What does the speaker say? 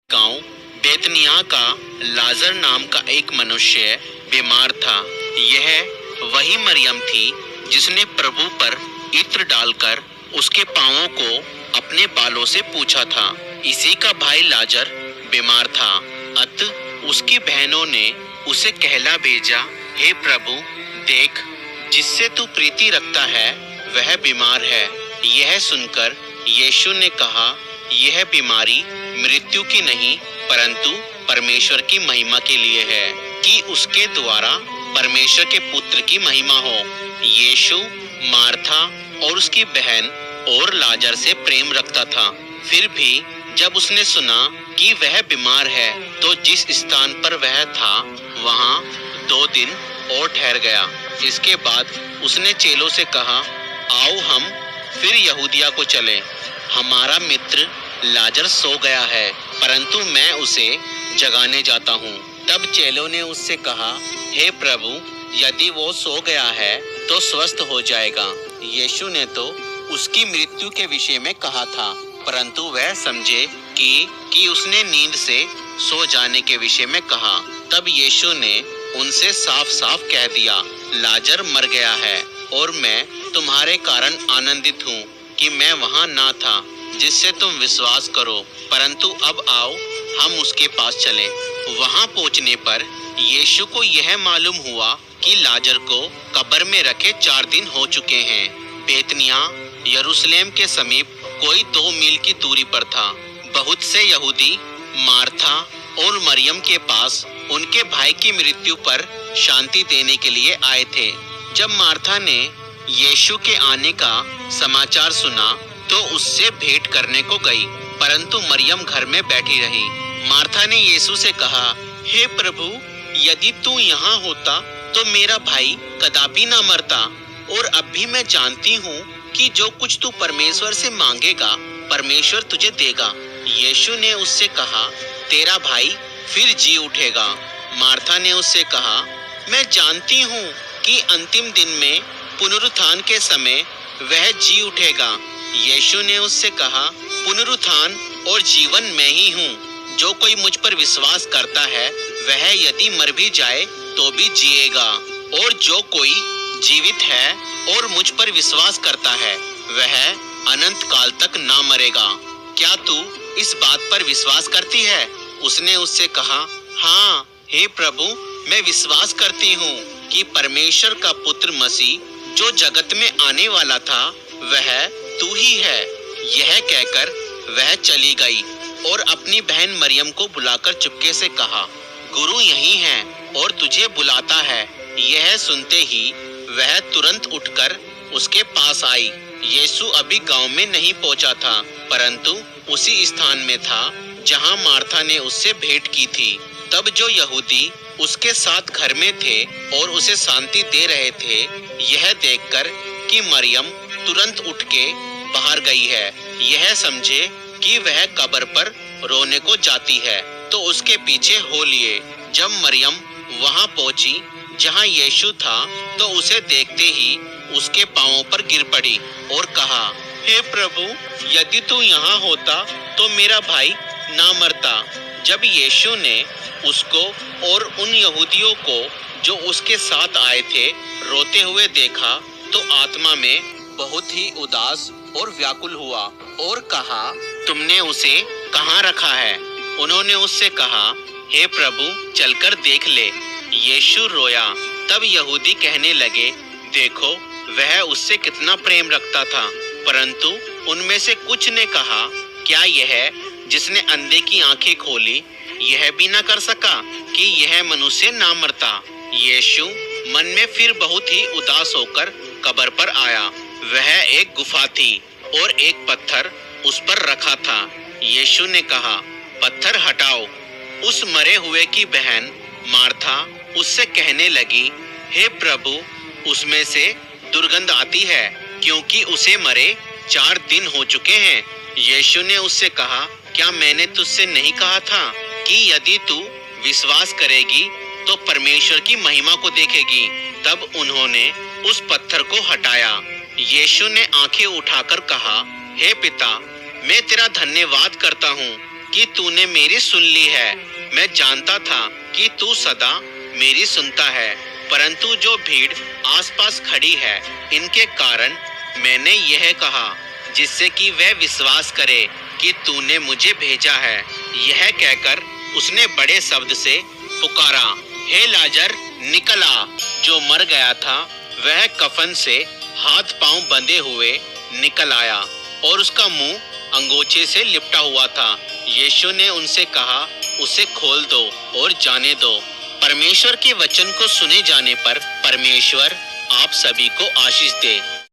गांव बेतनिया का लाजर नाम का एक मनुष्य बीमार था। यह वही मरियम थी जिसने प्रभु पर इत्र डालकर उसके पांवों को अपने बालों से पूछा था। इसी का भाई लाजर बीमार था। अतः उसकी बहनों ने उसे कहला भेजा, हे प्रभु, देख, जिससे तू प्रीति रखता है वह बीमार है। यह सुनकर यीशु ने कहा, यह बीमारी मृत्यु की नहीं परंतु परमेश्वर की महिमा के लिए है, कि उसके द्वारा परमेश्वर के पुत्र की महिमा हो। यीशु मार्था और उसकी बहन और लाजर से प्रेम रखता था। फिर भी जब उसने सुना कि वह बीमार है तो जिस स्थान पर वह था वहां 2 दिन और ठहर गया। इसके बाद उसने चेलों से कहा, आओ हम फिर यहूदिया को चलें। हमारा मित्र लाजर सो गया है परंतु मैं उसे जगाने जाता हूँ। तब चेलों ने उससे कहा, हे प्रभु, यदि वो सो गया है तो स्वस्थ हो जाएगा। यीशु ने तो उसकी मृत्यु के विषय में कहा था, परंतु वह समझे कि उसने नींद से सो जाने के विषय में कहा। तब यीशु ने उनसे साफ साफ कह दिया, लाजर मर गया है और मैं तुम्हारे कारण आनंदित हूँ कि मैं वहाँ ना था, जिससे तुम विश्वास करो। परंतु अब आओ हम उसके पास चलें। वहाँ पहुँचने पर यीशु को यह मालूम हुआ कि लाजर को कब्र में रखे 4 दिन हो चुके हैं। बेतनिया यरूशलेम के समीप कोई 2 मील की दूरी पर था। बहुत से यहूदी मार्था और मरियम के पास उनके भाई की मृत्यु पर शांति देने के लिए आए थे। जब मार्था ने यीशु के आने का समाचार सुना तो उससे भेंट करने को गई, परंतु मरियम घर में बैठी रही। मार्था ने यीशु से कहा, हे प्रभु, यदि तू यहाँ होता तो मेरा भाई कदापि ना मरता। और अब भी मैं जानती हूँ कि जो कुछ तू परमेश्वर से मांगेगा परमेश्वर तुझे देगा। यीशु ने उससे कहा, तेरा भाई फिर जी उठेगा। मार्था ने उससे कहा, मैं जानती हूँ कि अंतिम दिन में पुनरुत्थान के समय वह जी उठेगा। यीशु ने उससे कहा, पुनरुत्थान और जीवन मैं ही हूँ। जो कोई मुझ पर विश्वास करता है वह यदि मर भी जाए तो भी जिएगा, और जो कोई जीवित है और मुझ पर विश्वास करता है वह अनंत काल तक ना मरेगा। क्या तू इस बात पर विश्वास करती है? उसने उससे कहा, हाँ हे प्रभु, मैं विश्वास करती हूँ कि परमेश्वर का पुत्र मसीह जो जगत में आने वाला था वह तू ही है। यह कहकर वह चली गई और अपनी बहन मरियम को बुलाकर चुपके से कहा, गुरु यहीं है और तुझे बुलाता है। यह सुनते ही वह तुरंत उठकर उसके पास आई। यीशु अभी गांव में नहीं पहुंचा था, परंतु उसी स्थान में था जहां मार्था ने उससे भेंट की थी। तब जो यहूदी उसके साथ घर में थे और उसे शांति दे रहे थे, यह देखकर कि मरियम तुरंत उठ के बाहर गई है, यह समझे कि वह कब्र पर रोने को जाती है, तो उसके पीछे हो लिए। जब मरियम वहां पहुंची जहां यीशु था तो उसे देखते ही उसके पांवों पर गिर पड़ी और कहा, हे प्रभु, यदि तू यहाँ होता तो मेरा भाई ना मरता। जब यीशु ने उसको और उन यहूदियों को जो उसके साथ आए थे रोते हुए देखा तो आत्मा में बहुत ही उदास और व्याकुल हुआ और कहा, तुमने उसे कहाँ रखा है? उन्होंने उससे कहा, हे प्रभु, चलकर देख ले। यीशु रोया। तब यहूदी कहने लगे, देखो, वह उससे कितना प्रेम रखता था। परंतु उनमें से कुछ ने कहा, क्या यह जिसने अंधे की आंखें खोली यह भी न कर सका कि यह मनुष्य ना मरता? यीशु मन में फिर बहुत ही उदास होकर कब्र पर आया। वह एक गुफा थी और एक पत्थर उस पर रखा था। यीशु ने कहा, पत्थर हटाओ। उस मरे हुए की बहन मार्था उससे कहने लगी, हे प्रभु, उसमें से दुर्गंध आती है क्योंकि उसे मरे 4 दिन हो चुके हैं। यीशु ने उससे कहा, क्या मैंने तुझसे नहीं कहा था कि यदि तू विश्वास करेगी तो परमेश्वर की महिमा को देखेगी? तब उन्होंने उस पत्थर को हटाया। यीशु ने आंखें उठाकर कहा, हे पिता, मैं तेरा धन्यवाद करता हूँ कि तूने मेरी सुन ली है। मैं जानता था कि तू सदा मेरी सुनता है, परंतु जो भीड़ आसपास खड़ी है इनके कारण मैंने यह कहा, जिससे कि वह विश्वास करे कि तूने मुझे भेजा है। यह कहकर उसने बड़े शब्द से पुकारा, हे लाजर निकल आ। जो मर गया था वह कफन से हाथ पांव बंधे हुए निकल आया और उसका मुंह अंगोछे से लिपटा हुआ था। यीशु ने उनसे कहा, उसे खोल दो और जाने दो। परमेश्वर के वचन को सुने जाने पर परमेश्वर आप सभी को आशीष दे।